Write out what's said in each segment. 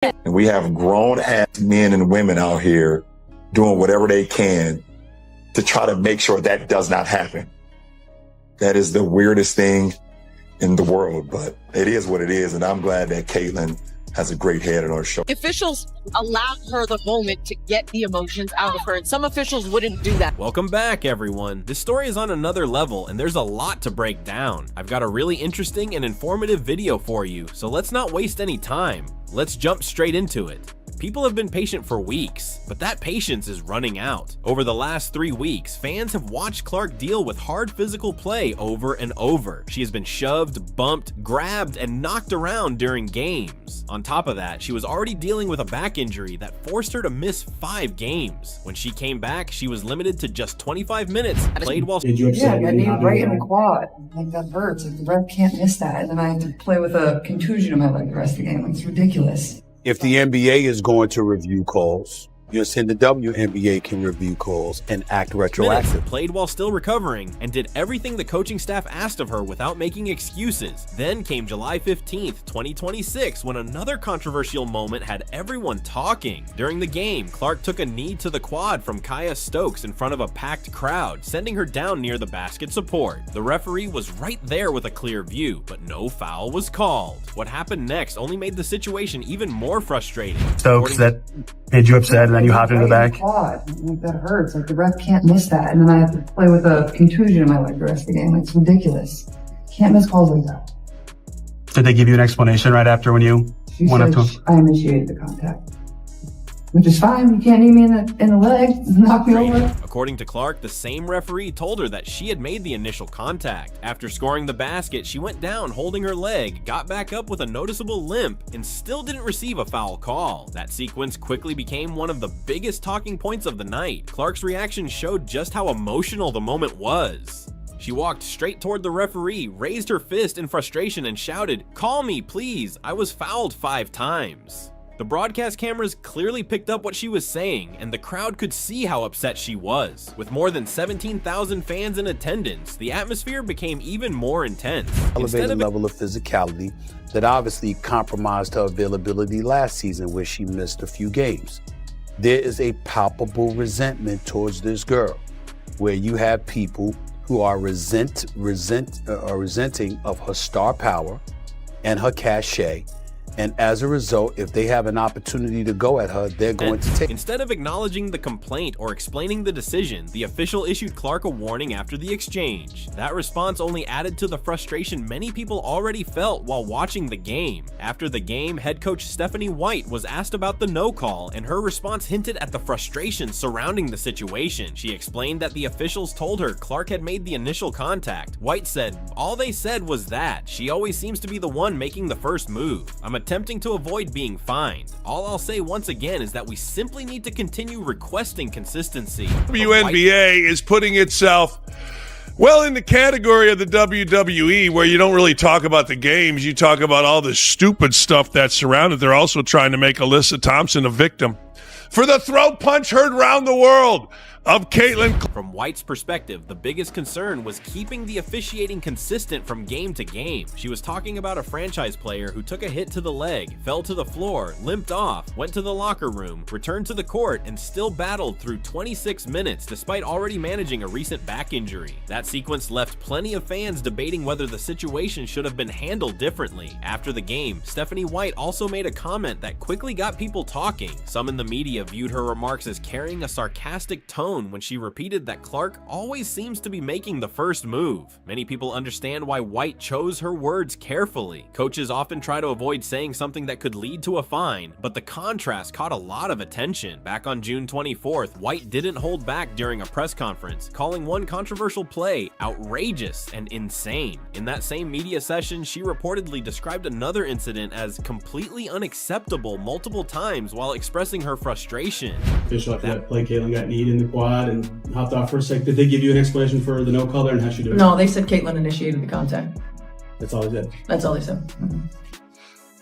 And we have grown-ass men and women out here doing whatever they can to try to make sure that does not happen. That is the weirdest thing in the world, but it is what it is. And I'm glad that Caitlin has a great head on her shoulder. Officials allowed her the moment to get the emotions out of her, and some officials wouldn't do that. Welcome back, everyone. This story is on another level, and there's a lot to break down. I've got a really interesting and informative video for you, so let's not waste any time. Let's jump straight into it. People have been patient for weeks, but that patience is running out. Over the last 3 weeks, fans have watched Clark deal with hard physical play over and over. She has been shoved, bumped, grabbed, and knocked around during games. On top of that, she was already dealing with a back injury that forced her to miss 5 games. When she came back, she was limited to just 25 minutes, played while... Yeah, I got knee right in the quad. Like, that hurts. Like, the ref can't miss that. And then I have to play with a contusion in my leg the rest of the game. Like, it's ridiculous. If the NBA is going to review calls, you're saying the WNBA can review calls and act retroactive. Played while still recovering and did everything the coaching staff asked of her without making excuses. Then came July 15th, 2026, when another controversial moment had everyone talking. During the game, Clark took a knee to the quad from Kaya Stokes in front of a packed crowd, sending her down near the basket support. The referee was right there with a clear view, but no foul was called. What happened next only made the situation even more frustrating. Stokes, that made you upset, and then you hopped into the back. Quad. Like, that hurts. Like, the ref can't miss that. And then I have to play with a contusion in my leg the rest of the game. Like, it's ridiculous. Can't miss calls like that. Did they give you an explanation right after when you went up to him? I initiated the contact. Which is fine. You can't knee me in the leg, knock me over. According to Clark, the same referee told her that she had made the initial contact. After scoring the basket, she went down holding her leg, got back up with a noticeable limp, and still didn't receive a foul call. That sequence quickly became one of the biggest talking points of the night. Clark's reaction showed just how emotional the moment was. She walked straight toward the referee, raised her fist in frustration, and shouted, "Call me, please. I was fouled 5 times." The broadcast cameras clearly picked up what she was saying, and the crowd could see how upset she was. With more than 17,000 fans in attendance, the atmosphere became even more intense. Elevated level of physicality that obviously compromised her availability last season, where she missed a few games. There is a palpable resentment towards this girl, where you have people who are resenting of her star power and her cachet. And as a result, if they have an opportunity to go at her, they're going to take. Instead of acknowledging the complaint or explaining the decision, the official issued Clark a warning after the exchange. That response only added to the frustration many people already felt while watching the game. After the game, head coach Stephanie White was asked about the no call, and her response hinted at the frustration surrounding the situation. She explained that the officials told her Clark had made the initial contact. White said, "All they said was that. She always seems to be the one making the first move. I'm attempting to avoid being fined. All I'll say once again is that we simply need to continue requesting consistency." WNBA is putting itself well in the category of the WWE, where you don't really talk about the games, you talk about all the stupid stuff that's surrounded. They're also trying to make Alyssa Thompson a victim for the throat punch heard around the world of Caitlin. From White's perspective, the biggest concern was keeping the officiating consistent from game to game. She was talking about a franchise player who took a hit to the leg, fell to the floor, limped off, went to the locker room, returned to the court, and still battled through 26 minutes despite already managing a recent back injury. That sequence left plenty of fans debating whether the situation should have been handled differently. After the game, Stephanie White also made a comment that quickly got people talking. Some in the media viewed her remarks as carrying a sarcastic tone when she repeated that Clark always seems to be making the first move. Many people understand why White chose her words carefully. Coaches often try to avoid saying something that could lead to a fine, but the contrast caught a lot of attention. Back on June 24th, White didn't hold back during a press conference, calling one controversial play outrageous and insane. In that same media session, she reportedly described another incident as completely unacceptable multiple times while expressing her frustration. Official after that play, Caitlin got kneed in the quad and hopped off for a sec. Did they give you an explanation for the no call there and how she did it? No, they said Caitlin initiated the contact. That's all they said? That's all they said. Mm-hmm.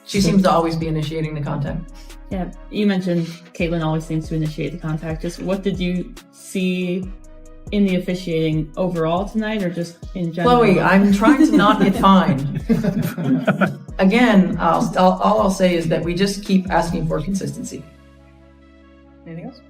She seems to always be initiating the contact. Yeah, you mentioned Caitlin always seems to initiate the contact. Just what did you see in the officiating overall tonight, or just in general? Chloe, I'm trying to not get fined. Again, all I'll say is that we just keep asking for consistency. Anything else?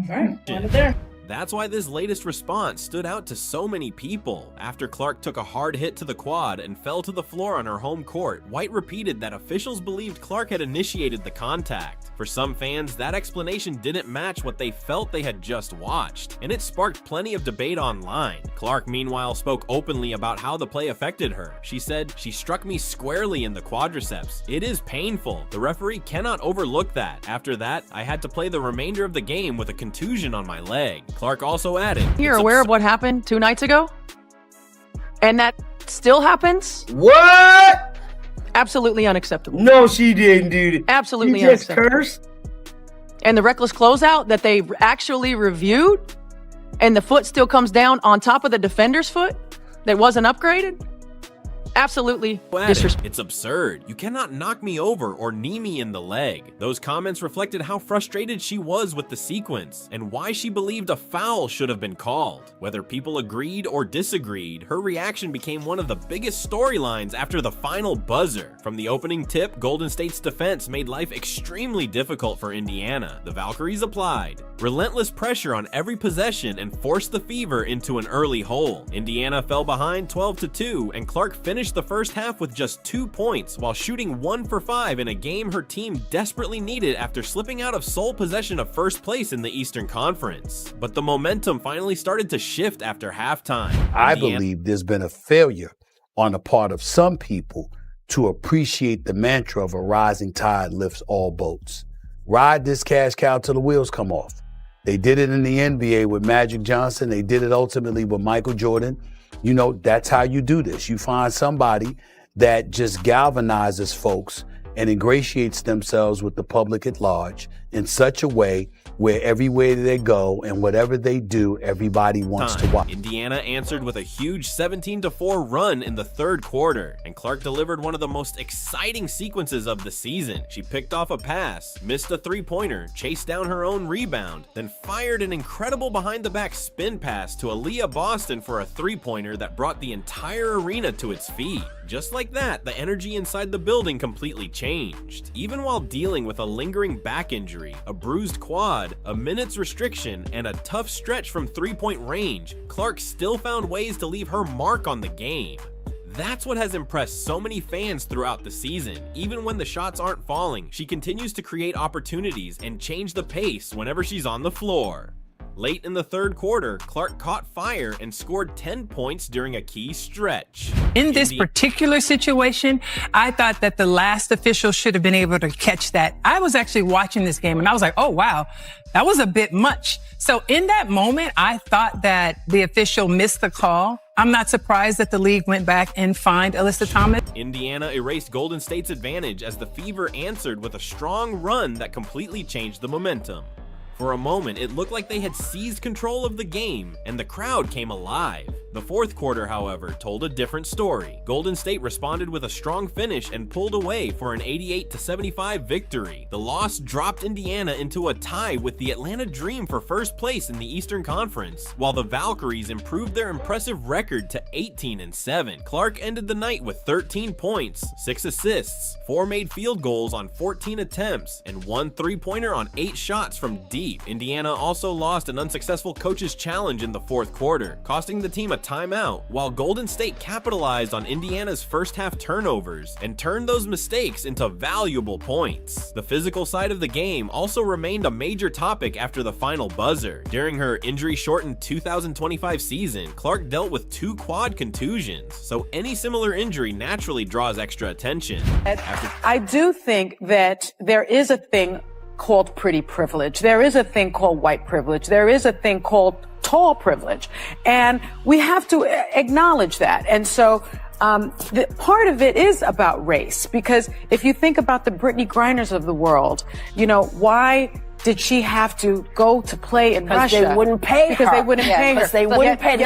All right, end it there. That's why this latest response stood out to so many people. After Clark took a hard hit to the quad and fell to the floor on her home court, White repeated that officials believed Clark had initiated the contact. For some fans, that explanation didn't match what they felt they had just watched, and it sparked plenty of debate online. Clark, meanwhile, spoke openly about how the play affected her. She said, "She struck me squarely in the quadriceps. It is painful. The referee cannot overlook that. After that, I had to play the remainder of the game with a contusion on my leg." Clark also added, You're aware of what happened 2 nights ago? And that still happens? What? Absolutely unacceptable. No, she didn't, dude. Absolutely you just unacceptable. cursed? And the reckless closeout that they actually reviewed, and the foot still comes down on top of the defender's foot that wasn't upgraded? Absolutely disrespectful. It's absurd. You cannot knock me over or knee me in the leg. Those comments reflected how frustrated she was with the sequence and why she believed a foul should have been called. Whether people agreed or disagreed, her reaction became one of the biggest storylines after the final buzzer. From the opening tip, Golden State's defense made life extremely difficult for Indiana. The Valkyries applied relentless pressure on every possession and forced the Fever into an early hole. Indiana fell behind 12-2, and Clark finished the first half with just 2 points while shooting 1 for 5 in a game her team desperately needed after slipping out of sole possession of first place in the Eastern Conference. But the momentum finally started to shift after halftime. I believe there's been a failure on the part of some people to appreciate the mantra of a rising tide lifts all boats. Ride this cash cow till the wheels come off. They did it in the NBA with Magic Johnson. They did it ultimately with Michael Jordan. You know, that's how you do this. You find somebody that just galvanizes folks and ingratiates themselves with the public at large in such a way where everywhere they go and whatever they do, everybody wants to watch. Indiana answered with a huge 17-4 run in the third quarter, and Clark delivered one of the most exciting sequences of the season. She picked off a pass, missed a three-pointer, chased down her own rebound, then fired an incredible behind-the-back spin pass to Aaliyah Boston for a three-pointer that brought the entire arena to its feet. Just like that, the energy inside the building completely changed. Even while dealing with a lingering back injury, a bruised quad, a minute's restriction, and a tough stretch from three-point range, Clark still found ways to leave her mark on the game. That's what has impressed so many fans throughout the season. Even when the shots aren't falling, she continues to create opportunities and change the pace whenever she's on the floor. Late in the third quarter, Clark caught fire and scored 10 points during a key stretch. In this particular situation, I thought that the last official should have been able to catch that. I was actually watching this game and I was like, oh, wow, that was a bit much. So in that moment, I thought that the official missed the call. I'm not surprised that the league went back and fined Alyssa Thomas. Indiana erased Golden State's advantage as the Fever answered with a strong run that completely changed the momentum. For a moment, it looked like they had seized control of the game, and the crowd came alive. The fourth quarter, however, told a different story. Golden State responded with a strong finish and pulled away for an 88-75 victory. The loss dropped Indiana into a tie with the Atlanta Dream for first place in the Eastern Conference, while the Valkyries improved their impressive record to 18-7. Clark ended the night with 13 points, 6 assists, 4 made field goals on 14 attempts, and 1 three-pointer on 8 shots from deep. Indiana also lost an unsuccessful coach's challenge in the fourth quarter, costing the team a timeout, while Golden State capitalized on Indiana's first half turnovers and turned those mistakes into valuable points. The physical side of the game also remained a major topic after the final buzzer. During her injury-shortened 2025 season, Clark dealt with 2 quad contusions, so any similar injury naturally draws extra attention. I do think that there is a thing called pretty privilege. There is a thing called white privilege. There is a thing called tall privilege. And we have to acknowledge that. And so the part of it is about race, because if you think about the Brittany Griners of the world, you know, why did she have to go to play in Russia? They wouldn't pay her. Because they wouldn't pay her. Because they wouldn't pay.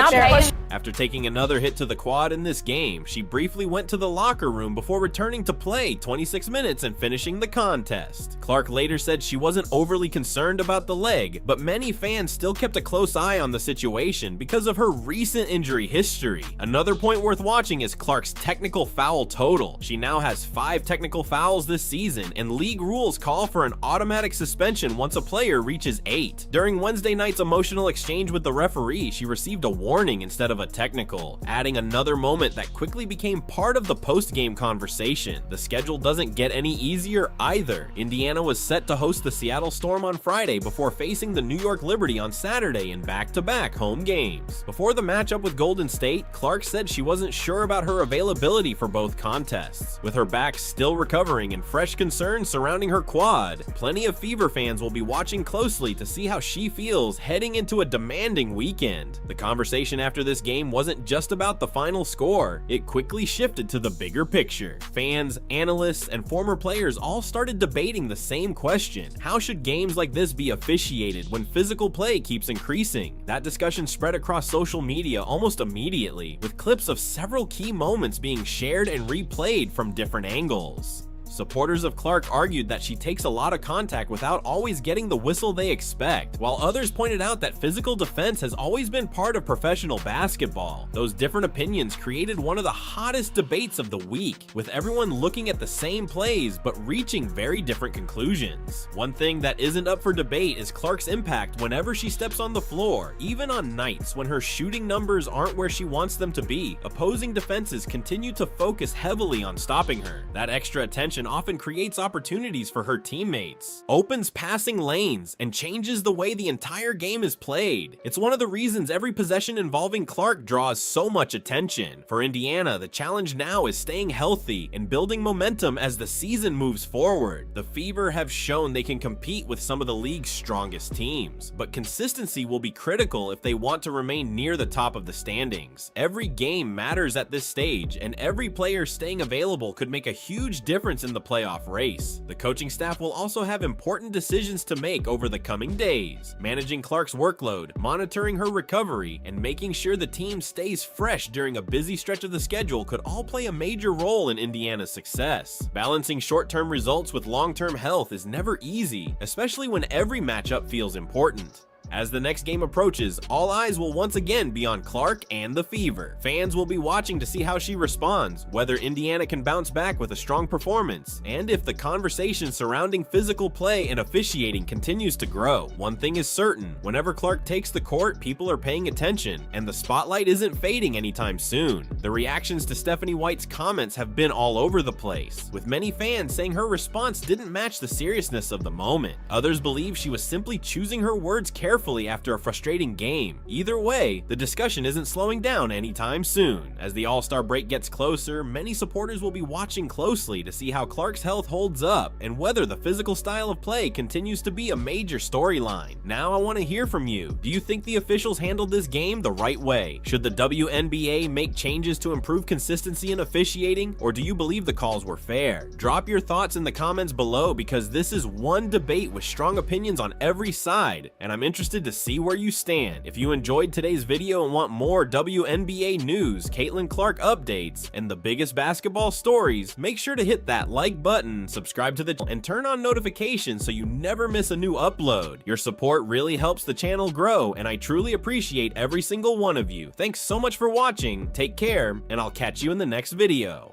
After taking another hit to the quad in this game, she briefly went to the locker room before returning to play 26 minutes and finishing the contest. Clark later said she wasn't overly concerned about the leg, but many fans still kept a close eye on the situation because of her recent injury history. Another point worth watching is Clark's technical foul total. She now has 5 technical fouls this season, and league rules call for an automatic suspension once a player reaches 8. During Wednesday night's emotional exchange with the referee, she received a warning instead of a technical, adding another moment that quickly became part of the post-game conversation. The schedule doesn't get any easier either. Indiana was set to host the Seattle Storm on Friday before facing the New York Liberty on Saturday in back-to-back home games. Before the matchup with Golden State, Clark said she wasn't sure about her availability for both contests. With her back still recovering and fresh concerns surrounding her quad, plenty of Fever fans will be watching closely to see how she feels heading into a demanding weekend. The conversation after this game wasn't just about the final score, it quickly shifted to the bigger picture. Fans, analysts, and former players all started debating the same question: how should games like this be officiated when physical play keeps increasing? That discussion spread across social media almost immediately, with clips of several key moments being shared and replayed from different angles. Supporters of Clark argued that she takes a lot of contact without always getting the whistle they expect, while others pointed out that physical defense has always been part of professional basketball. Those different opinions created one of the hottest debates of the week, with everyone looking at the same plays but reaching very different conclusions. One thing that isn't up for debate is Clark's impact whenever she steps on the floor. Even on nights when her shooting numbers aren't where she wants them to be, opposing defenses continue to focus heavily on stopping her. That extra attention often creates opportunities for her teammates, opens passing lanes, and changes the way the entire game is played. It's one of the reasons every possession involving Clark draws so much attention. For Indiana, the challenge now is staying healthy and building momentum as the season moves forward. The Fever have shown they can compete with some of the league's strongest teams, but consistency will be critical if they want to remain near the top of the standings. Every game matters at this stage, and every player staying available could make a huge difference in the playoff race. The coaching staff will also have important decisions to make over the coming days. Managing Clark's workload, monitoring her recovery, and making sure the team stays fresh during a busy stretch of the schedule could all play a major role in Indiana's success. Balancing short-term results with long-term health is never easy, especially when every matchup feels important. As the next game approaches, all eyes will once again be on Clark and the Fever. Fans will be watching to see how she responds, whether Indiana can bounce back with a strong performance, and if the conversation surrounding physical play and officiating continues to grow. One thing is certain, whenever Clark takes the court, people are paying attention, and the spotlight isn't fading anytime soon. The reactions to Stephanie White's comments have been all over the place, with many fans saying her response didn't match the seriousness of the moment. Others believe she was simply choosing her words carefully after a frustrating game. Either way, the discussion isn't slowing down anytime soon. As the All-Star break gets closer, many supporters will be watching closely to see how Clark's health holds up and whether the physical style of play continues to be a major storyline. Now I want to hear from you. Do you think the officials handled this game the right way? Should the WNBA make changes to improve consistency in officiating, or do you believe the calls were fair? Drop your thoughts in the comments below, because this is one debate with strong opinions on every side, and I'm interested to see where you stand. If you enjoyed today's video and want more WNBA news, Caitlin Clark updates, and the biggest basketball stories, make sure to hit that like button, subscribe to the channel, and turn on notifications so you never miss a new upload. Your support really helps the channel grow, and I truly appreciate every single one of you. Thanks so much for watching, take care, and I'll catch you in the next video.